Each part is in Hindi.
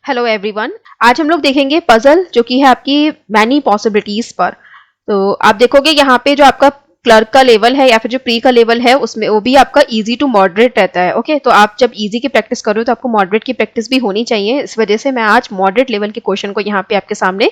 Hello everyone. आज हम लोग देखेंगे पजल जो कि है आपकी मैनी पॉसिबिलिटीज पर। तो आप देखोगे यहाँ पे जो आपका क्लर्क का लेवल है या फिर जो प्री का लेवल है उसमें वो भी आपका इजी टू मॉडरेट रहता है। ओके, तो आप जब इजी की प्रैक्टिस करो तो आपको मॉडरेट की प्रैक्टिस भी होनी चाहिए। इस वजह से मैं आज मॉडरेट लेवल के क्वेश्चन को यहाँ पे आपके सामने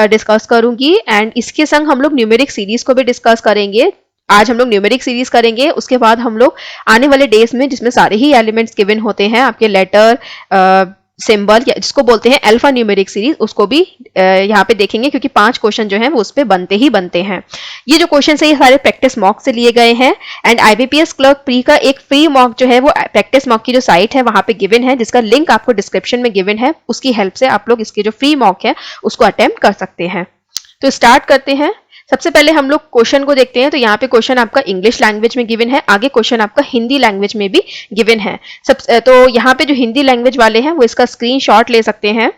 डिस्कस करूंगी एंड इसके संग हम लोग न्यूमेरिक सीरीज को भी डिस्कस करेंगे। आज हम लोग न्यूमेरिक सीरीज करेंगे, उसके बाद हम लोग आने वाले डेज में जिसमें सारे ही एलिमेंट्स गिवन होते हैं आपके लेटर सिंबल या जिसको बोलते हैं अल्फा न्यूमेरिक सीरीज, उसको भी यहाँ पे देखेंगे क्योंकि 5 क्वेश्चन जो हैं वो उस पे बनते ही बनते हैं। ये जो क्वेश्चन है ये सारे प्रैक्टिस मॉक से लिए गए हैं एंड आईबीपीएस क्लर्क प्री का एक फ्री मॉक जो है वो प्रैक्टिस मॉक की जो साइट है वहां पे गिवन है, जिसका लिंक आपको डिस्क्रिप्शन में गिवन है। उसकी हेल्प से आप लोग इसके जो फ्री मॉक है उसको अटेम्प्ट कर सकते हैं। तो स्टार्ट करते हैं। सबसे पहले हम लोग क्वेश्चन को देखते हैं। तो यहाँ पे क्वेश्चन आपका इंग्लिश लैंग्वेज में गिवन है, आगे क्वेश्चन आपका हिंदी लैंग्वेज में भी गिवन है। तो यहाँ पे जो हिंदी लैंग्वेज वाले हैं वो इसका स्क्रीनशॉट ले सकते हैं।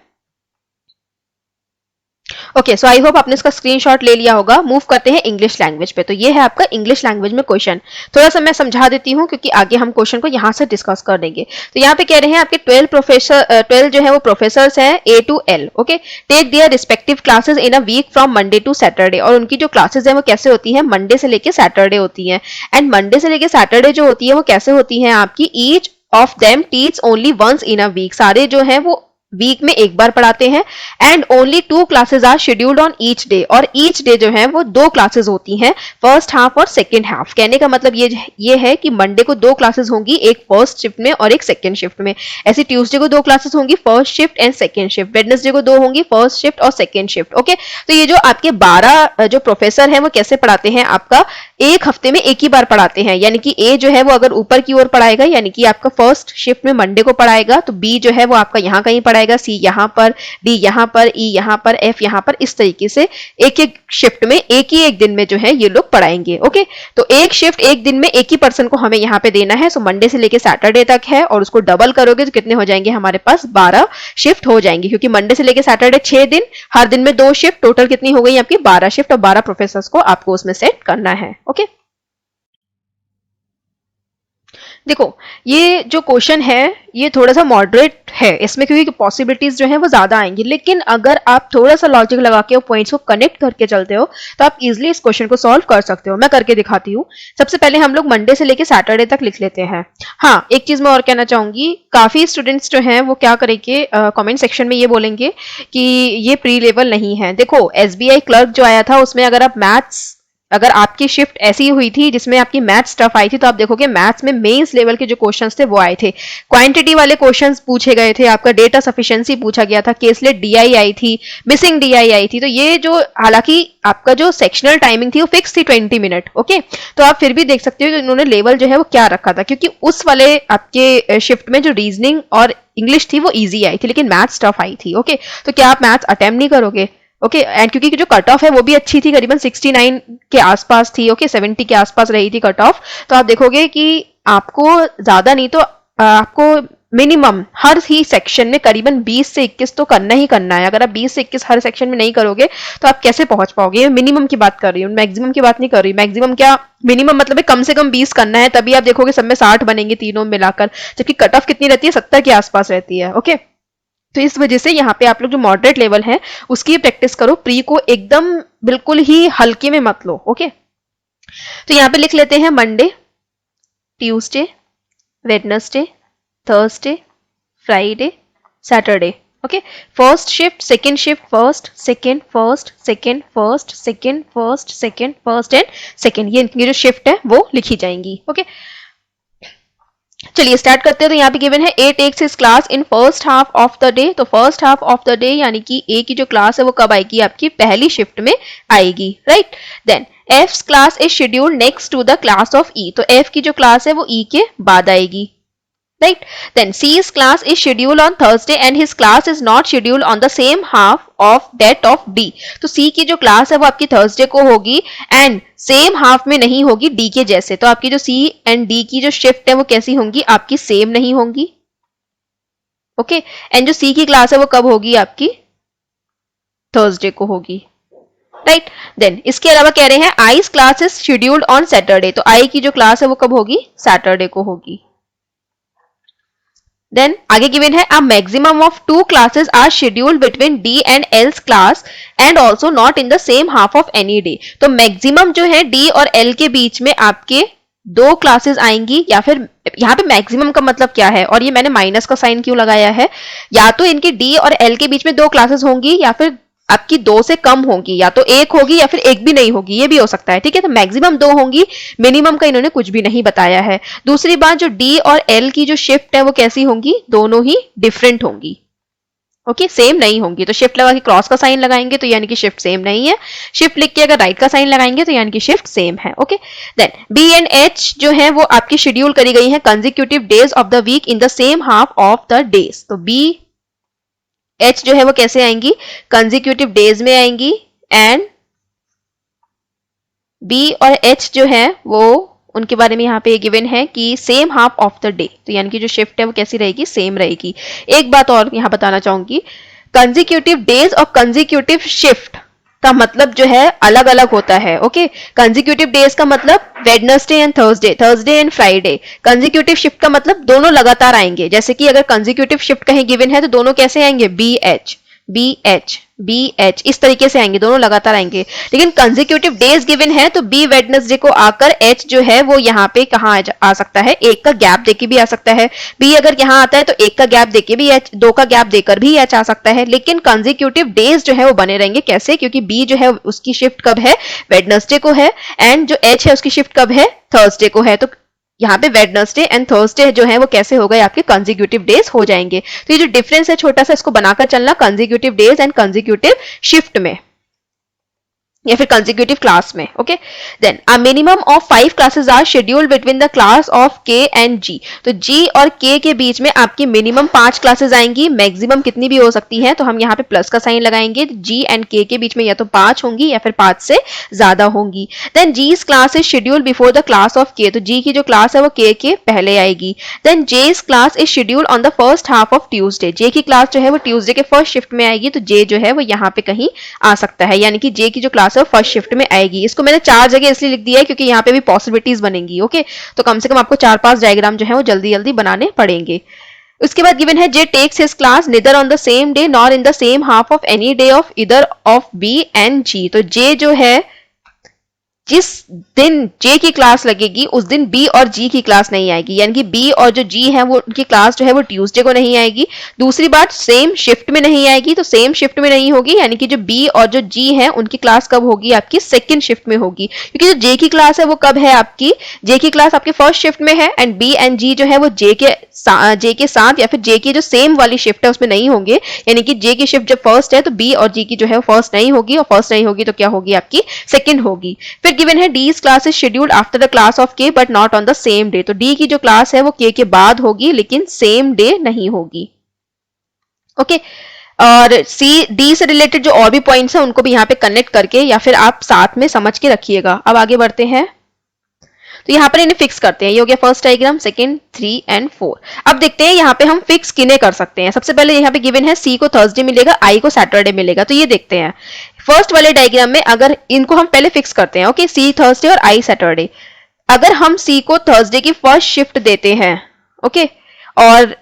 ओके, सो आई होप आपने इसका स्क्रीनशॉट ले लिया होगा। मूव करते हैं इंग्लिश लैंग्वेज पे। तो ये है आपका इंग्लिश लैंग्वेज में क्वेश्चन। थोड़ा सा मैं समझा देती हूँ क्योंकि आगे हम क्वेश्चन को यहाँ से डिस्कस कर देंगे। तो यहाँ पे कह रहे हैं आपके 12 जो है वो प्रोफेसर्स हैं A to L। Okay, take their respective classes in a week from Monday to Saturday. और उनकी जो क्लासेस है वो कैसे होती है, मंडे से लेके सैटरडे होती है। एंड मंडे से लेके सैटरडे जो होती है वो कैसे होती है आपकी, each of them teach only once in a week. सारे जो है वो वीक में एक बार पढ़ाते हैं and only 2 classes are scheduled on each day. और ईच डे जो है वो 2 क्लासेस होती हैं, फर्स्ट हाफ और सेकेंड हाफ। कहने का मतलब ये है कि मंडे को 2 क्लासेस होंगी, एक फर्स्ट शिफ्ट में और एक सेकेंड शिफ्ट में। ऐसे ट्यूसडे को 2 क्लासेस होंगी, first shift and second shift. Wednesday को 2 होंगी, फर्स्ट शिफ्ट और सेकेंड शिफ्ट। ओके, तो ये जो आपके 12 जो प्रोफेसर हैं वो कैसे पढ़ाते हैं, आपका एक हफ्ते में एक ही बार पढ़ाते हैं। यानी कि ए जो है वो अगर ऊपर की ओर पढ़ाएगा यानी कि आपका फर्स्ट शिफ्ट में मंडे को पढ़ाएगा, तो बी जो है वो आपका यहाँ कहीं पढ़ाएगा, सी यहाँ पर, डी यहाँ पर, ई यहाँ पर, एफ यहाँ पर। इस तरीके से एक एक शिफ्ट में एक ही एक दिन में जो है ये लोग पढ़ाएंगे। ओके, तो एक शिफ्ट एक दिन में एक ही पर्सन को हमें यहाँ पे देना है। सो मंडे से लेके सैटरडे तक है और उसको डबल करोगे तो कितने हो जाएंगे हमारे पास, 12 शिफ्ट हो जाएंगे। क्योंकि मंडे से लेके सैटरडे 6 दिन, हर दिन में 2 शिफ्ट, टोटल कितनी हो गई आपकी 12 शिफ्ट और 12 प्रोफेसर्स को आपको उसमें सेट करना है। ओके, देखो ये जो क्वेश्चन है ये थोड़ा सा मॉडरेट है इसमें क्योंकि पॉसिबिलिटीज जो है वो ज्यादा आएंगी, लेकिन अगर आप थोड़ा सा लॉजिक लगा के पॉइंट्स को कनेक्ट करके चलते हो तो आप इजिली इस क्वेश्चन को सॉल्व कर सकते हो। मैं करके दिखाती हूँ। सबसे पहले हम लोग मंडे से लेके सैटरडे तक लिख लेते हैं। हाँ, एक चीज मैं और कहना चाहूंगी, काफी स्टूडेंट्स जो हैं वो क्या करेंगे, कमेंट सेक्शन में ये बोलेंगे कि ये प्री लेवल नहीं है। देखो एसबीआई क्लर्क जो आया था उसमें अगर आपकी शिफ्ट ऐसी हुई थी जिसमें आपकी मैथ्स टफ आई थी तो आप देखोगे मैथ्स में मेंस लेवल के जो क्वेश्चंस थे वो आए थे। क्वांटिटी वाले क्वेश्चंस पूछे गए थे, आपका डेटा सफिशिएंसी पूछा गया था, केसलेट डीआई आई थी, मिसिंग डीआई आई थी। तो ये जो हालांकि आपका जो सेक्शनल टाइमिंग थी वो फिक्स थी 20 मिनट। ओके, तो आप फिर भी देख सकते हो कि उन्होंने लेवल जो है वो क्या रखा था, क्योंकि उस वाले आपके शिफ्ट में जो रीजनिंग और इंग्लिश थी वो ईजी आई थी लेकिन मैथ्स टफ आई थी। ओके, तो क्या आप मैथ्स अटेम्प्ट नहीं करोगे? ओके, एंड क्योंकि जो कट ऑफ है वो भी अच्छी थी, करीबन 69 के आसपास थी। ओके, 70 के आसपास रही थी कट ऑफ। तो आप देखोगे कि आपको ज्यादा नहीं तो आपको मिनिमम हर ही सेक्शन में करीबन 20 से 21 तो करना ही करना है। अगर आप 20 से 21 हर सेक्शन में नहीं करोगे तो आप कैसे पहुंच पाओगे? मिनिमम की बात कर रही हूँ, मैक्सिमम की बात नहीं कर रही। मैक्सिमम क्या, मिनिमम मतलब है कम से कम 20 करना है, तभी आप देखोगे सब में 60 बनेंगे तीनों मिलाकर, जबकि कट ऑफ कितनी रहती है, 70 के आसपास रहती है। ओके, तो इस वजह से यहाँ पे आप लोग जो मॉडरेट लेवल है उसकी प्रैक्टिस करो, प्री को एकदम बिल्कुल ही हल्के में मत लो। ओके, तो यहाँ पे लिख लेते हैं Monday, Tuesday, Wednesday, Thursday, Friday, Saturday. Okay, first shift, second shift, first second, first second, first second, first second, first and second, ये इनकी जो शिफ्ट है वो लिखी जाएंगी। ओके, चलिए स्टार्ट करते हैं। तो यहाँ पे गिवन है A takes his class in first half of the day. तो first half of the day यानी कि ए की जो क्लास है वो कब आएगी, आपकी पहली शिफ्ट में आएगी, right. Then F class is scheduled next to the class of E. तो एफ की जो क्लास है वो ई के बाद आएगी, right? Then C's class is scheduled on Thursday and his class is not scheduled on the same half of that of D. तो C की जो क्लास है वो आपकी थर्सडे को होगी एंड सेम हाफ में नहीं होगी D के जैसे। तो आपकी जो C एंड D की जो शिफ्ट है वो कैसी होंगी, आपकी सेम नहीं होंगी। ओके, एंड जो C की क्लास है वो कब होगी, आपकी थर्सडे को होगी, राइट। देन इसके अलावा कह रहे हैं eyes class is scheduled on Saturday. तो आई की जो क्लास है वो कब होगी, सैटरडे को होगी। देन आगे गिवन है a maximum of 2 classes are scheduled between D and L's class and also not in the same half of any day. तो मैक्सिमम जो है डी और एल के बीच में आपके 2 क्लासेस आएंगी, या फिर यहाँ पे मैक्सिमम का मतलब क्या है, और ये मैंने माइनस का साइन क्यों लगाया है, या तो इनकी डी और एल के बीच में 2 क्लासेस होंगी या फिर आपकी 2 से कम होगी, या तो एक होगी या फिर एक भी नहीं होगी, ये भी हो सकता है। ठीक है, तो मैक्सिमम 2 होंगी, मिनिमम का इन्होंने कुछ भी नहीं बताया है। दूसरी बात, जो डी और एल की जो शिफ्ट है वो कैसी होंगी, दोनों ही डिफरेंट होंगी। ओके, सेम नहीं होंगी। तो शिफ्ट लगा के क्रॉस का साइन लगाएंगे तो यानी कि शिफ्ट सेम नहीं है, शिफ्ट लिख के अगर राइट का साइन लगाएंगे तो यानी कि शिफ्ट सेम है। Okay, then B and H जो है वो आपकी शेड्यूल करी गई है consecutive days of the week in the same half of the days. तो बी एच जो है वो कैसे आएंगी, कंसेक्यूटिव डेज में आएंगी, एंड बी और एच जो है वो उनके बारे में यहाँ पे गिवन है कि same half of the day. तो यानी कि जो शिफ्ट है वो कैसी रहेगी, सेम रहेगी। एक बात और यहाँ बताना चाहूंगी, कंसेक्यूटिव डेज और कंसेक्यूटिव शिफ्ट का मतलब जो है अलग अलग होता है। ओके, कंसेक्यूटिव डेज का मतलब Wednesday and Thursday, Thursday and Friday. Consecutive shift का मतलब दोनों लगातार आएंगे। जैसे कि अगर कंसेक्यूटिव शिफ्ट कहीं गिवन है तो दोनों कैसे आएंगे, B H B H B H, इस तरीके से आएंगे, दोनों लगातार आएंगे। लेकिन कंसेक्यूटिव डेज गिवन है तो बी वेडनेसडे को आकर एच जो है वो यहाँ पे कहाँ आ सकता है, एक का गैप देके भी आ सकता है। बी अगर यहाँ आता है तो एक का गैप देके भी एच, 2 का गैप देकर भी एच आ सकता है। लेकिन कंसेक्यूटिव डेज जो है वो बने रहेंगे। कैसे, क्योंकि बी जो है उसकी शिफ्ट कब है, वेडनेसडे को है, एंड जो एच है उसकी शिफ्ट कब है, थर्सडे को है। तो यहाँ पे वेडनेसडे एंड थर्सडे जो है वो कैसे हो गए, आपके कंसेक्यूटिव डेज हो जाएंगे। तो ये जो डिफरेंस है छोटा सा, इसको बनाकर चलना consecutive days and consecutive shift में या फिर कंसेक्यूटिव क्लास में। Okay, then a minimum of 5 classes are scheduled between the class of K and G. तो जी और के के बीच में आपकी मिनिमम 5 क्लासेस आएंगी, मैक्सिमम कितनी भी हो सकती है, तो हम यहाँ पे प्लस का साइन लगाएंगे। जी एंड के बीच में या तो 5 होंगी या फिर 5 से ज्यादा होंगी। Then G's class is scheduled before the class of K. तो जी की जो क्लास है वो के पहले आएगी। Then J's class is scheduled on the first half of Tuesday. J की क्लास जो है वो ट्यूसडे के फर्स्ट शिफ्ट में आएगी, तो जे जो है वो यहाँ पे कहीं आ सकता है, यानी कि जे की जो क्लास है फर्स्ट शिफ्ट में आएगी। इसको मैंने 4 जगह इसलिए लिख दिया है क्योंकि यहाँ पे भी पॉसिबिलिटीज बनेंगी। ओके, तो कम से कम आपको 4-5 डायग्राम जो है वो जल्दी जल्दी बनाने पड़ेंगे। उसके बाद गिवन है J takes his class neither on the same day nor in the same half of any day of either of B and G. तो जे जो है जिस दिन जे की क्लास लगेगी उस दिन बी और जी की क्लास नहीं आएगी, यानी कि बी और जो जी है वो उनकी क्लास जो है वो ट्यूसडे को नहीं आएगी। दूसरी बात, सेम शिफ्ट में नहीं आएगी। तो सेम शिफ्ट में नहीं होगी, यानी कि जो बी और जो जी है उनकी क्लास कब होगी, आपकी सेकंड शिफ्ट में होगी। क्योंकि जो जे की क्लास है वो कब है, आपकी जे की क्लास आपके फर्स्ट शिफ्ट में है, एंड बी एंड जी जो है वो जे के साथ या फिर जे की जो सेम वाली शिफ्ट है उसमें नहीं होंगे। यानी कि जे की शिफ्ट जब फर्स्ट है तो बी और जी की जो है वो फर्स्ट नहीं होगी, और फर्स्ट नहीं होगी तो क्या होगी, आपकी सेकंड होगी। फिर गिवन है D's class is scheduled after the class of के but not on the same day. तो डी की जो क्लास है वो के बाद होगी लेकिन सेम डे नहीं होगी। ओके, और सी डी से रिलेटेड जो और भी पॉइंट्स हैं उनको भी यहाँ पे कनेक्ट करके या फिर आप साथ में समझ के रखिएगा। अब आगे बढ़ते हैं, तो यहाँ पर इन्हें फिक्स करते हैं। ये हो गया फर्स्ट डायग्राम, सेकंड, 3 एंड 4। अब देखते हैं यहाँ पे हम फिक्स किन्हें कर सकते हैं। सबसे पहले यहाँ पे गिवन है सी को थर्सडे मिलेगा, आई को सैटरडे मिलेगा। तो ये देखते हैं फर्स्ट वाले डायग्राम में, अगर इनको हम पहले फिक्स करते हैं। ओके, सी थर्सडे और आई सैटरडे। अगर हम सी को थर्सडे की फर्स्ट शिफ्ट देते हैं, ओके, और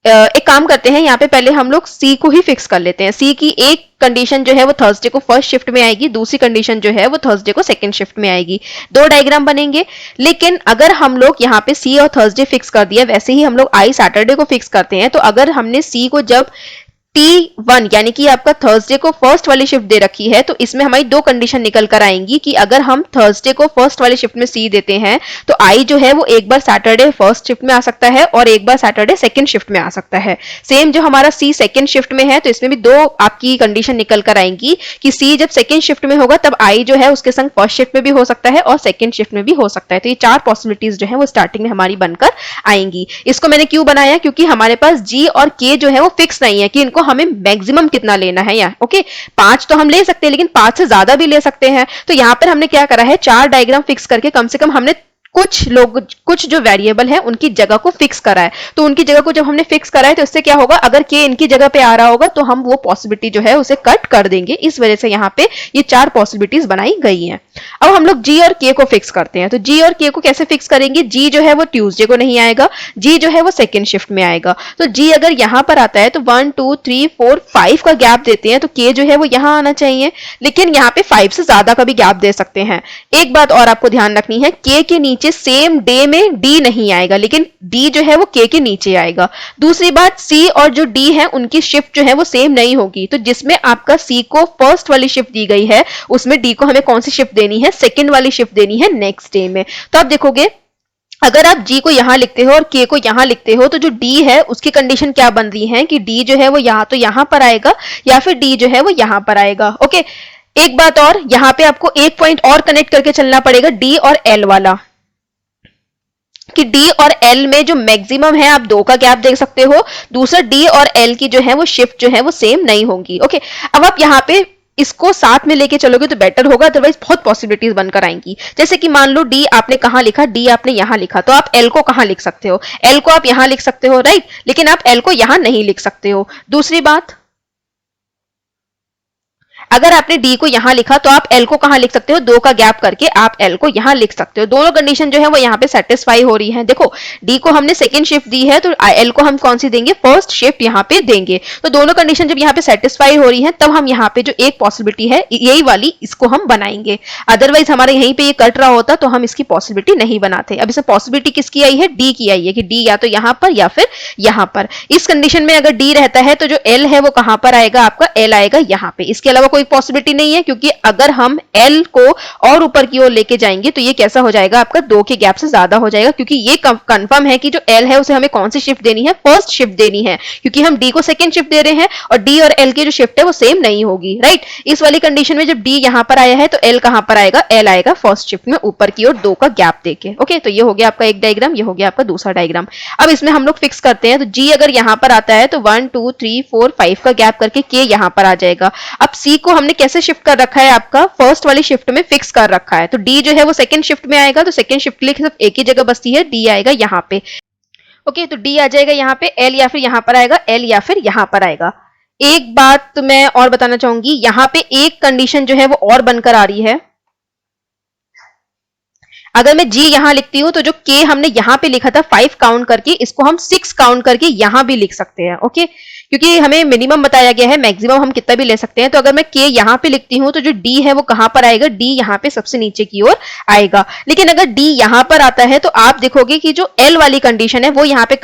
एक काम करते हैं, यहाँ पे पहले हम लोग सी को ही फिक्स कर लेते हैं। सी की एक कंडीशन जो है वो थर्सडे को फर्स्ट शिफ्ट में आएगी, दूसरी कंडीशन जो है वो थर्सडे को सेकंड शिफ्ट में आएगी। 2 डायग्राम बनेंगे। लेकिन अगर हम लोग यहाँ पे सी और थर्सडे फिक्स कर दिया, वैसे ही हम लोग आई सैटरडे को फिक्स करते हैं। तो अगर हमने सी को जब T1 यानी कि आपका थर्सडे को फर्स्ट वाली शिफ्ट दे रखी है, तो इसमें हमारी 2 कंडीशन निकल कर आएंगी कि अगर हम थर्सडे को फर्स्ट वाली शिफ्ट में सी देते हैं तो आई जो है वो एक बार सैटरडे फर्स्ट शिफ्ट में आ सकता है और एक बार सैटरडे सेकंड शिफ्ट में आ सकता है। सेम जो हमारा सी सेकंड शिफ्ट में है तो इसमें भी 2 आपकी कंडीशन निकल कर आएंगी कि सी जब सेकंड शिफ्ट में होगा तब आई जो है उसके संग फर्स्ट शिफ्ट में भी हो सकता है और सेकंड शिफ्ट में भी हो सकता है। तो ये 4 पॉसिबिलिटीज जो है वो स्टार्टिंग में हमारी बनकर आएंगी। इसको मैंने क्यों बनाया, क्योंकि हमारे पास जी और के जो है वो फिक्स नहीं है कि इनको हमें मैक्सिमम कितना लेना है। या ओके, 5 तो हम ले सकते हैं लेकिन 5 से ज्यादा भी ले सकते हैं। तो यहां पर हमने क्या करा है, 4 डायग्राम फिक्स करके कम से कम हमने कुछ जो वेरिएबल है उनकी जगह को फिक्स करा है। तो उनकी जगह को जब हमने फिक्स करा है तो इससे क्या होगा, अगर k इनकी जगह पे आ रहा होगा तो हम वो पॉसिबिलिटी जो है उसे कट कर देंगे। इस वजह से यहाँ पे ये 4 पॉसिबिलिटीज बनाई गई हैं। अब हम लोग g और k को फिक्स करते हैं। तो g और k को कैसे फिक्स करेंगे, g जो है वो ट्यूसडे को नहीं आएगा, g जो है वो सेकेंड शिफ्ट में आएगा। तो g अगर यहाँ पर आता है तो 1 2 3 4 5 का गैप देते हैं तो k जो है वो यहाँ आना चाहिए, लेकिन यहाँ पे 5 से ज्यादा का भी गैप दे सकते हैं। एक बात और आपको ध्यान रखनी है, k के नीचे सेम डे में d नहीं आएगा, लेकिन d जो है वो k के नीचे आएगा। दूसरी बात, c और जो d है उनकी शिफ्ट जो है वो सेम नहीं होगी। तो जिसमें आपका c को फर्स्ट वाली शिफ्ट दी गई है उसमें d को हमें कौन सी शिफ्ट देनी है, सेकेंड वाली शिफ्ट देनी है नेक्स्ट डे में। तो आप देखोगे अगर आप g को यहां लिखते हो और k को यहां लिखते हो तो जो d है उसकी कंडीशन क्या बन रही है कि d जो है वो या तो यहां पर आएगा या फिर d जो है वो यहां पर आएगा। ओके, एक बात और, यहां पे आपको एक पॉइंट और कनेक्ट करके चलना पड़ेगा d और l वाला, कि d और l में जो मैक्सिमम है आप 2 का गैप देख सकते हो। दूसरा d और l की जो है वो शिफ्ट जो है वो सेम नहीं होंगी। ओके, अब आप यहाँ पे इसको साथ में लेके चलोगे तो बेटर होगा, अदरवाइज बहुत पॉसिबिलिटीज बनकर आएंगी। जैसे कि मान लो d आपने कहां लिखा, d आपने यहां लिखा, तो आप l को कहां लिख सकते हो, l को आप यहां लिख सकते हो, राइट, लेकिन आप l को यहां नहीं लिख सकते हो। दूसरी बात, अगर आपने d को यहां लिखा तो आप l को कहां लिख सकते हो, 2 का गैप करके आप l को यहां लिख सकते हो। दोनों कंडीशन जो है वो यहां पे सेटिस्फाई हो रही है। देखो d को हमने सेकंड शिफ्ट दी है तो l को हम कौन सी देंगे, फर्स्ट शिफ्ट यहां पे देंगे। तो दोनों कंडीशन जब यहां पे सेटिस्फाई हो रही है तब हम यहां पे जो एक पॉसिबिलिटी है यही वाली, इसको हम बनाएंगे। अदरवाइज हमारे यहीं पे ये कट रहा होता तो हम इसकी पॉसिबिलिटी नहीं बनाते। अब इसमें पॉसिबिलिटी किसकी आई है, d की आई है, कि d या तो यहां पर या फिर यहां पर। इस कंडीशन में अगर d रहता है तो जो l है वो कहां पर आएगा, आपका l आएगा यहां पे। इसके अलावा कोई पॉसिबिलिटी नहीं है, क्योंकि अगर हम l को और ऊपर की ओर लेके जाएंगे तो ये कैसा हो जाएगा, आपका 2 के गैप से ज्यादा हो जाएगा, क्योंकि ये कंफर्म है कि जो l है उसे हमें कौन सी शिफ्ट देनी है, फर्स्ट शिफ्ट देनी है, क्योंकि हम d को सेकंड शिफ्ट दे रहे हैं और d और l की जो शिफ्ट है वो सेम नहीं होगी, राइट। इस वाली कंडीशन में जब d यहां पर आया है तो l कहां पर आएगा, l आएगा फर्स्ट शिफ्ट में ऊपर की ओर 2 का गैप देके। ओके, तो ये हो गया आपका एक डायग्राम, ये हो गया आपका दूसरा डायग्राम। अब इसमें हम लोग फिक्स करते हैं। तो g अगर यहां पर आता है तो 1 2 3 4 5 का गैप करके k यहां पर आ जाएगा। अब c को हमने कैसे शिफ्ट कर रखा है, आपका फर्स्ट वाली शिफ्ट में फिक्स कर रखा है। तो d जो है वो सेकंड शिफ्ट में आएगा, तो सेकंड शिफ्ट के लिए सिर्फ एक ही जगह बचती है, d आएगा यहाँ पे। ओके, तो d आ जाएगा यहाँ पे, l या फिर यहाँ पर आएगा, l या फिर यहाँ पर आएगा। एक बात मैं और बताना चाहूंगी, यहाँ पे एक कंडीशन जो है वो और बनकर आ रही है। अगर मैं g यहां लिखती हूं तो जो k हमने यहां पे लिखा था 5 काउंट करके, इसको हम 6 काउंट करके यहां भी लिख सकते हैं। ओके, क्योंकि हमें मिनिमम बताया गया है, मैक्सिमम हम कितना भी ले सकते हैं। तो अगर मैं k यहां पे लिखती हूं तो जो d है वो कहां पर आएगा, d यहां पे सबसे नीचे की ओर आएगा। लेकिन अगर d यहां पर आता है तो आप देखोगे कि जो l वाली कंडीशन है वो यहां पे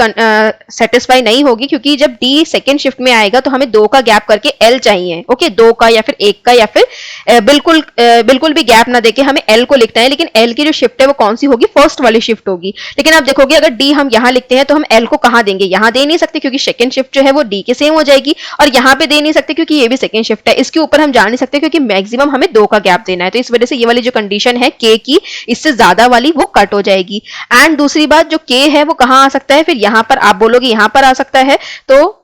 सेटिस्फाई नहीं होगी, क्योंकि जब d सेकेंड शिफ्ट में आएगा तो हमें 2 का गैप करके l चाहिए। ओके, 2 का या फिर 1 का, या फिर बिल्कुल भी गैप ना देके हमें l को लिखना है। लेकिन l की जो शिफ्ट है वो कौन सी होगी, फर्स्ट वाली शिफ्ट होगी। लेकिन आप देखोगे अगर d हम यहां लिखते हैं तो हम l को कहां देंगे, यहां दे नहीं सकते, क्योंकि सेकंड शिफ्ट जो है वो d के सेम हो जाएगी, और यहां पे दे नहीं सकते क्योंकि ये भी सेकंड शिफ्ट है। इसके ऊपर हम जा नहीं सकते क्योंकि मैक्सिमम हमें 2 का गैप देना है। तो इस वजह से ये वाली जो कंडीशन है k की, इससे ज्यादा वाली वो कट हो जाएगी। एंड दूसरी बात, जो k है वो कहां आ सकता है, फिर यहां पर आप बोलोगे यहां पर आ सकता है, तो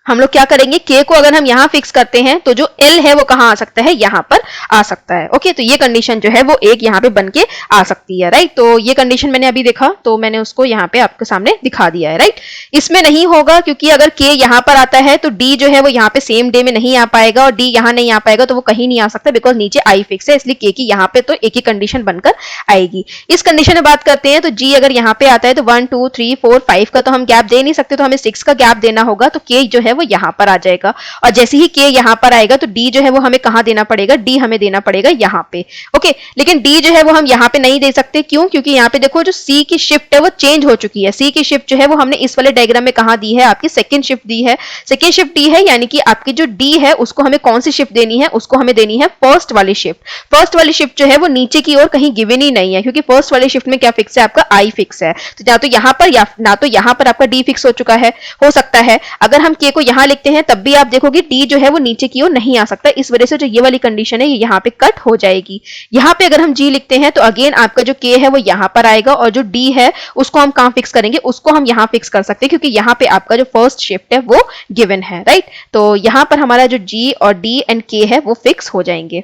हम लोग क्या करेंगे, k को अगर हम यहां फिक्स करते हैं तो जो l है वो कहां आ सकता है, यहां पर आ सकता है। ओके, तो ये कंडीशन जो है वो एक यहां पे बन के आ सकती है, राइट। तो ये कंडीशन मैंने अभी देखा तो मैंने उसको यहां पे आपके सामने दिखा दिया है, राइट। इसमें नहीं होगा, क्योंकि अगर k यहां पर आता है तो d जो है वो यहां पे सेम डे में नहीं आ पाएगा, और d यहां नहीं आ पाएगा तो वो कहीं नहीं आ सकता, बिकॉज नीचे i फिक्स है, इसलिए k की यहां पे तो एक ही कंडीशन बनकर आएगी। इस कंडीशन में बात करते हैं तो g अगर यहां पे आता है तो 1 2 3 4 5 का तो हम गैप दे नहीं सकते, तो हमें 6 का गैप देना होगा। तो k जो है वो यहां पर आ जाएगा, और जैसे ही k यहां पर आएगा तो d जो है वो हमें कहां देना पड़ेगा, d हमें देना पड़ेगा यहां पे। ओके, लेकिन d जो है वो हम यहां पे नहीं दे सकते, क्यों, क्योंकि यहां पे देखो जो c की शिफ्ट है वो चेंज हो चुकी है। c की शिफ्ट जो है वो हमने इस वाले डायग्राम में कहां दी है, आपकी सेकंड शिफ्ट दी है। सेकंड शिफ्ट दी है, यानी कि आपकी जो d है उसको हमें कौन सी शिफ्ट देनी है, उसको हमें देनी है फर्स्ट वाली शिफ्ट। फर्स्ट वाली शिफ्ट जो है वो नीचे की ओर कहीं गिवन ही नहीं है, क्योंकि फर्स्ट वाली शिफ्ट में क्या फिक्स है, आपका i फिक्स है। तो या तो यहां पर या ना तो यहां पर आपका d फिक्स हो चुका है, हो सकता है। अगर हम k को यहां लिखते हैं तब भी आप देखोगे d जो है वो नीचे की ओर नहीं आ सकता, इस वजह से जो ये वाली कंडीशन है ये यहाँ पे कट हो जाएगी। यहाँ पे अगर हम g लिखते हैं तो अगेन आपका जो k है वो यहाँ पर आएगा, और जो d है उसको हम कहाँ फिक्स करेंगे, उसको हम यहाँ फिक्स कर सकते हैं, क्योंकि यहाँ पे आपका जो फर्स्ट शिफ्ट है वो गिवन है, राइट। तो यहाँ पर हमारा जो g और d एंड k है वो फिक्स हो जाएंगे।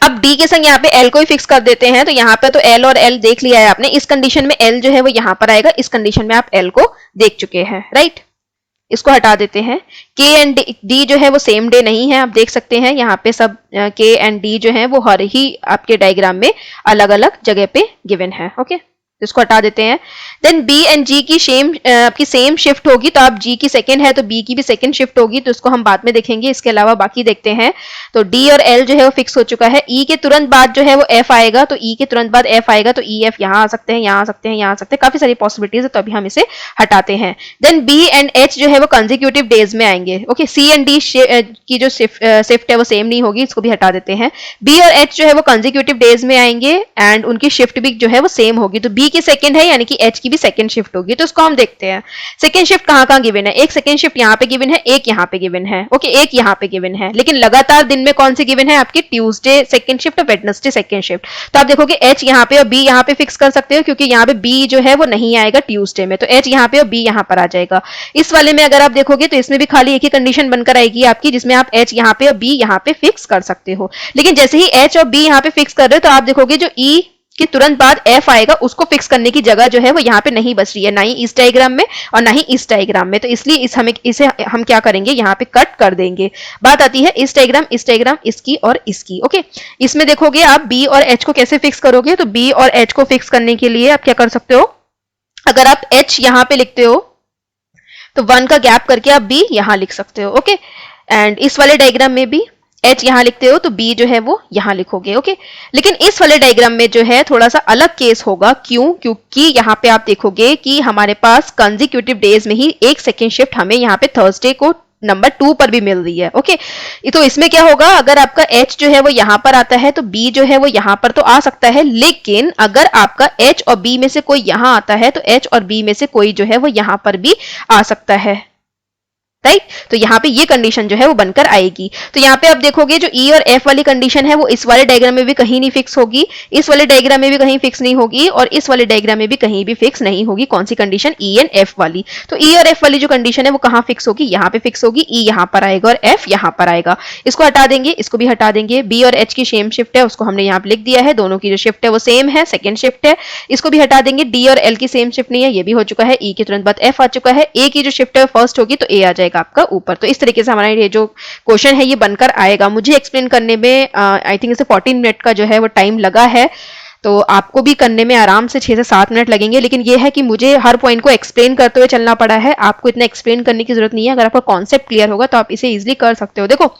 अब डी के संग यहाँ पे एल को ही फिक्स कर देते हैं, तो यहाँ पे तो एल और एल देख लिया है आपने, इस कंडीशन में एल जो है वो यहाँ पर आएगा, इस कंडीशन में आप एल को देख चुके हैं, राइट। इसको हटा देते हैं। के एंड डी जो है वो सेम डे नहीं है, आप देख सकते हैं यहाँ पे सब के एंड डी जो है वो हर ही आपके डायग्राम में अलग अलग जगह पे गिवन है, ओके। इसको हटा देते हैं। देन बी एंड जी की आपकी सेम शिफ्ट होगी, तो आप जी की सेकंड है तो बी की भी सेकंड शिफ्ट होगी, तो इसको हम बाद में देखेंगे। इसके अलावा बाकी देखते हैं, तो डी और एल जो है वो फिक्स हो चुका है। ई के तुरंत बाद जो है वो एफ आएगा, तो ई के तुरंत बाद एफ आएगा, तो ई एफ यहाँ आ सकते हैं, यहाँ आ सकते हैं, यहाँ आ सकते हैं, काफी सारी पॉसिबिलिटीज है, तो अभी हम इसे हटाते हैं। देन बी एंड एच जो है वो कंजिक्यूटिव डेज में आएंगे, ओके। सी एंड डी की जो शिफ्ट है वो सेम नहीं होगी, इसको भी हटा देते हैं। बी और एच जो है वो कंजिक्यूटिव डेज में आएंगे एंड उनकी शिफ्ट भी जो है वो सेम होगी, तो बी की सेकंड है यानी कि एच की भी सेकंड शिफ्ट होगी, तो इसको हम देखते हैं। सेकंड शिफ्ट कहां गिवन है, एक सेकंड शिफ्ट यहाँ पे गिवन है, एक यहाँ पे गिवन है, ओके, एक यहाँ पे गिवन है, लेकिन लगातार दिन में कौन सी गिवन है आपकी, ट्यूसडे सेकंड शिफ्ट और वेडनेसडे सेकंड शिफ्ट। तो आप देखोगे एच यहाँ पे और बी यहाँ पे फिक्स कर सकते हो, क्योंकि यहाँ पे बी जो है वो नहीं आएगा ट्यूसडे में, तो एच यहाँ पे और बी यहाँ पर आ जाएगा। इस वाले में अगर आप देखोगे तो इसमें भी खाली एक ही कंडीशन बनकर आएगी आपकी, जिसमें आप एच यहाँ पे और बी यहाँ पे फिक्स कर सकते हो। लेकिन जैसे ही एच और बी यहाँ पे फिक्स कर रहे हो, तो आप देखोगे जो ई कि तुरंत बाद एफ आएगा, उसको फिक्स करने की जगह जो है वो यहाँ पे नहीं बच रही है, ना ही इस डायग्राम में और ना ही इस डायग्राम में, तो इसलिए इसे हम क्या करेंगे, यहाँ पे कट कर देंगे। बात आती है इस डायग्राम, इसकी और इसकी, ओके। इसमें देखोगे आप बी और एच को कैसे फिक्स करोगे, तो बी और एच को फिक्स करने के लिए आप क्या कर सकते हो, अगर आप एच यहाँ पे लिखते हो तो 1 का गैप करके आप बी यहाँ लिख सकते हो, ओके। एंड इस वाले डायग्राम में भी H यहाँ लिखते हो तो B जो है वो यहाँ लिखोगे, ओके। लेकिन इस वाले डायग्राम में जो है थोड़ा सा अलग केस होगा, क्यों, क्योंकि यहाँ पे आप देखोगे कि हमारे पास कंजिक्यूटिव डेज में ही एक सेकेंड शिफ्ट हमें यहाँ पे थर्सडे को नंबर 2 पर भी मिल रही है, ओके। तो इसमें क्या होगा, अगर आपका H जो है वो यहाँ पर आता है तो B जो है वो यहाँ पर तो आ सकता है, लेकिन अगर आपका H और B में से कोई यहाँ आता है तो H और B में से कोई जो है वो यहाँ पर भी आ सकता है, राइट। तो यहाँ पे ये कंडीशन जो है वो बनकर आएगी। तो यहाँ पे आप देखोगे जो ई और एफ वाली कंडीशन है वो इस वाले डायग्राम में भी कहीं नहीं फिक्स होगी, इस वाले डायग्राम में भी कहीं फिक्स नहीं होगी, और इस वाले डायग्राम में भी कहीं भी फिक्स नहीं होगी। कौन सी कंडीशन, ई एंड एफ वाली। तो ई और एफ वाली जो कंडीशन है वो कहाँ फिक्स होगी, यहाँ पे फिक्स होगी, ई यहाँ पर आएगा और एफ यहाँ पर आएगा। इसको हटा देंगे, इसको भी हटा देंगे। बी और एच की सेम शिफ्ट है, उसको हमने यहाँ पे लिख दिया है, दोनों की जो शिफ्ट है वो सेम है, सेकेंड शिफ्ट है, इसको भी हटा देंगे। डी और एल की सेम शिफ्ट नहीं है, ये भी हो चुका है। ई के तुरंत बाद एफ आ चुका है, ए की जो शिफ्ट है फर्स्ट होगी तो ए आ जाएगा आपका ऊपर। तो इस तरीके से हमारा ये जो क्वेश्चन है ये बनकर आएगा। मुझे एक्सप्लेन करने में आई थिंक इसे 14 मिनट का जो है वो टाइम लगा है, तो आपको भी करने में आराम से 6 से 7 मिनट लगेंगे। लेकिन ये है कि मुझे हर पॉइंट को एक्सप्लेन करते हुए चलना पड़ा है, आपको इतना एक्सप्लेन करने की जरूरत नहीं है। अगर आपका कॉन्सेप्ट क्लियर होगा तो आप इसे इजिली कर सकते हो। देखो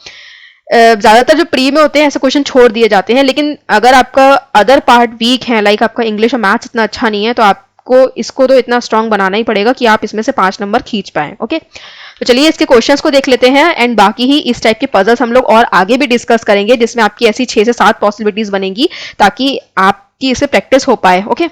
ज्यादातर जो प्री में होते हैं ऐसे क्वेश्चन छोड़ दिए जाते हैं, लेकिन अगर आपका अदर पार्ट वीक है, लाइक आपका इंग्लिश और मैथ्स इतना अच्छा नहीं है, तो आपको इसको तो इतना स्ट्रांग बनाना ही पड़ेगा कि आप इसमें से 5 नंबर खींच पाए, ओके। तो चलिए इसके क्वेश्चंस को देख लेते हैं, एंड बाकी ही इस टाइप के पजल्स हम लोग और आगे भी डिस्कस करेंगे, जिसमें आपकी ऐसी 6 से 7 पॉसिबिलिटीज बनेंगी ताकि आपकी इससे प्रैक्टिस हो पाए, okay.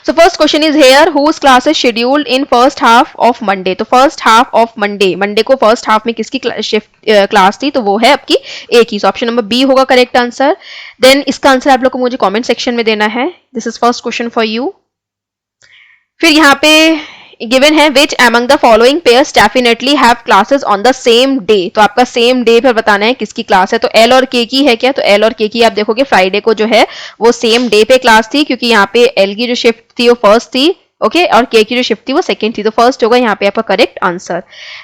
So first question is here, whose class is scheduled in first half of Monday? तो first half of Monday को first half में किसकी क्लास थी, तो वो है आपकी ए की। ऑप्शन नंबर बी होगा करेक्ट आंसर। देन इसका आंसर आप लोग को मुझे कमेंट सेक्शन में देना है। This is first question for you. फिर यहाँ पे गिवन है which among the following pairs definitely have classes on the same day। तो आपका सेम डे पर बताना है किसकी क्लास है। तो एल और के की है क्या, तो एल और के की आप देखोगे फ्राइडे को जो है वो सेम डे पे क्लास थी, क्योंकि यहाँ पे एल की जो शिफ्ट थी वो फर्स्ट थी, ओके, और के की जो शिफ्ट थी वो सेकंड थी, तो फर्स्ट होगा यहाँ पे आपका करेक्ट आंसर।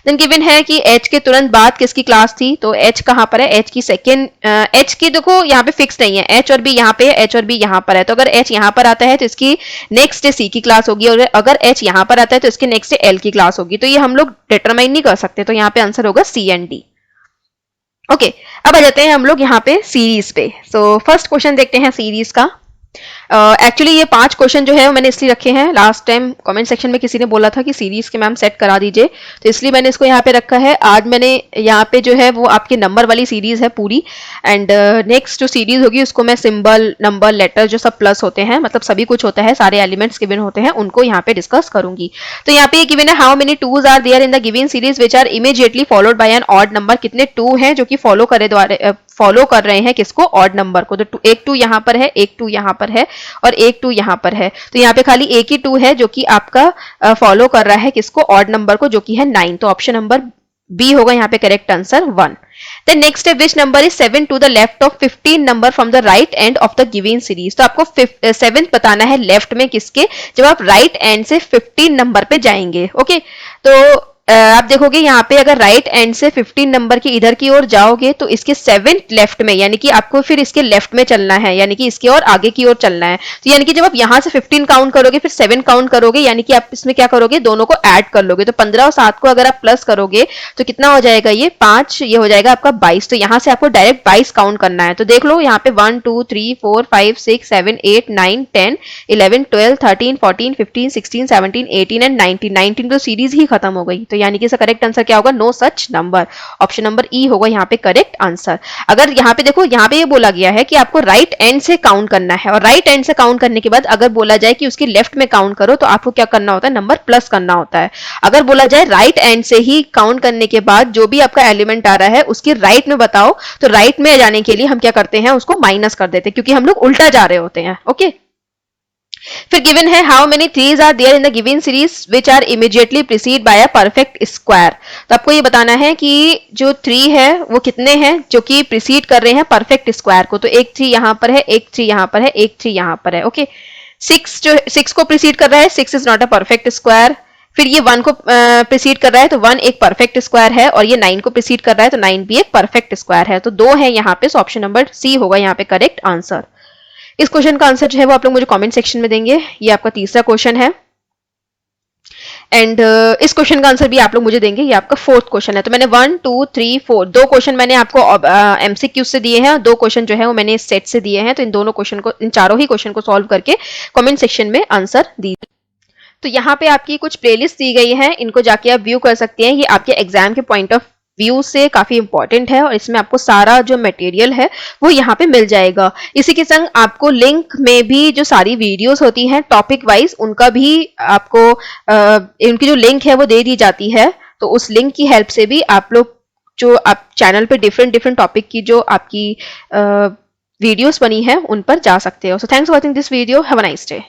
देन गिवन है कि एच के तुरंत बाद किसकी क्लास थी, तो एच कहाँ पर है, एच की सेकंड, एच की देखो यहाँ पे फिक्स नहीं है, एच और बी यहाँ पे है, एच और बी यहाँ पर है, तो अगर एच यहाँ पर आता है तो इसकी नेक्स्ट डे सी की क्लास होगी, और अगर एच यहाँ पर आता है तो इसके नेक्स्ट डे एल की क्लास होगी। तो ये हम लोग डिटरमाइन नहीं कर सकते, तो यहाँ पे आंसर होगा सी एंड डी, ओके। अब आ जाते हैं हम लोग यहाँ पे सीरीज पे। सो फर्स्ट क्वेश्चन देखते हैं सीरीज का। एक्चुअली ये 5 क्वेश्चन जो है मैंने इसलिए रखे हैं, लास्ट टाइम कमेंट सेक्शन में किसी ने बोला था कि सीरीज के मैम सेट करा दीजिए, तो इसलिए मैंने इसको यहाँ पे रखा है। आज मैंने यहाँ पे जो है वो आपके नंबर वाली सीरीज है पूरी, एंड नेक्स्ट जो सीरीज होगी उसको मैं सिंबल, नंबर, लेटर जो सब प्लस होते हैं, मतलब सभी कुछ होता है, सारे एलिमेंट्स गिवन होते हैं, उनको यहाँ पे डिस्कस करूंगी। तो यहाँ पे गिवन है how many twos are there in the given series which are immediately followed by an odd number. कितने टू हैं जो कि फॉलो कर रहे हैं किसको, ऑड नंबर को। तो एक टू यहाँ पर है, एक टू यहाँ पर है, और एक टू यहाँ पर है, तो यहाँ पे खाली एक ही टू है जो कि आपका फॉलो कर रहा है किसको, ऑड नंबर को, जो कि है 9। तो ऑप्शन नंबर बी होगा यहाँ पे करेक्ट आंसर 1। देन नेक्स्ट है which number is 7 to the left of 15 number from the right end of the given series. तो आपको 7 बताना है लेफ्ट में किसके, जब आप राइट एंड से 15 नंबर पे जाएंगे। ओके, तो आप देखोगे यहाँ पे अगर राइट एंड से 15 नंबर के इधर की ओर जाओगे तो इसके 7th लेफ्ट में, यानी कि आपको फिर इसके लेफ्ट में चलना है, यानी कि इसके और आगे की ओर चलना है। तो यानी कि जब आप यहाँ से 15 काउंट करोगे फिर 7 काउंट करोगे, यानी कि आप इसमें क्या करोगे, दोनों को ऐड कर लोगे। तो 15 और 7 को अगर आप प्लस करोगे तो कितना हो जाएगा, ये 5, ये हो जाएगा आपका 22। तो यहाँ से आपको डायरेक्ट 22 काउंट करना है। तो देख लो यहाँ पे 1 2 3 4 5 6 7 8 9 10 11 12 13 14 15 16 17 18 एंड 19 तो सीरीज ही खत्म हो गई। तो यानी कि इसका करेक्ट आंसर क्या होगा, no such number. Option number E होगा यहाँ पे करेक्ट आंसर। अगर यहाँ पे देखो, यहाँ पे ये बोला गया है कि आपको राइट एंड से काउंट करना है, और राइट एंड से काउंट करने के बाद अगर बोला जाए कि उसकी लेफ्ट में काउंट करो तो आपको क्या करना होता है, नंबर प्लस करना होता है। अगर बोला जाए राइट एंड से ही काउंट करने के बाद जो भी आपका एलिमेंट आ रहा है उसकी राइट में बताओ, तो राइट में जाने के लिए हम क्या करते हैं, उसको माइनस कर देते हैं, क्योंकि हम लोग उल्टा जा रहे होते हैं। ओके, फिर गिवन है how many threes are there in the given series which are immediately preceded by a perfect square. तो आपको ये बताना है कि जो 3 है वो कितने हैं जो कि प्रीसीड कर रहे हैं परफेक्ट स्क्वायर को। तो एक 3 यहां पर है, एक 3 यहां पर है, एक 3 यहां पर है। ओके, 6 को प्रीसीड कर रहा है, 6 is not a perfect square. फिर ये 1 को प्रीसीड कर रहा है तो 1 एक परफेक्ट स्क्वायर है, और ये 9 को प्रीसीड कर रहा है तो 9 भी एक परफेक्ट स्क्वायर है। तो 2 है यहाँ पे, ऑप्शन नंबर सी होगा यहाँ पे करेक्ट आंसर। इस क्वेश्चन का आंसर जो है वो आप लोग मुझे कमेंट सेक्शन में देंगे। ये आपका तीसरा क्वेश्चन है, एंड इस क्वेश्चन का आंसर भी आप लोग मुझे देंगे। ये आपका 4th क्वेश्चन है। तो मैंने 1 2 3 4 2 क्वेश्चन मैंने आपको एमसीक्यू से दिए हैं, 2 क्वेश्चन जो है वो मैंने इस सेट से दिए हैं। तो इन दोनों क्वेश्चन को, इन चारों ही क्वेश्चन को सॉल्व करके कमेंट सेक्शन में आंसर दीजिए। तो यहाँ पे आपकी कुछ प्लेलिस्ट दी गई है, इनको जाके आप व्यू कर सकते हैं। ये आपके एग्जाम के पॉइंट ऑफ व्यू से काफी इंपॉर्टेंट है, और इसमें आपको सारा जो मटेरियल है वो यहाँ पे मिल जाएगा। इसी के संग आपको लिंक में भी जो सारी वीडियोस होती हैं टॉपिक वाइज, उनका भी आपको उनकी जो लिंक है वो दे दी जाती है। तो उस लिंक की हेल्प से भी आप लोग जो आप चैनल पे डिफरेंट टॉपिक की जो आपकी वीडियोस बनी है उन पर जा सकते हो। So thanks for watching this video, have a nice day.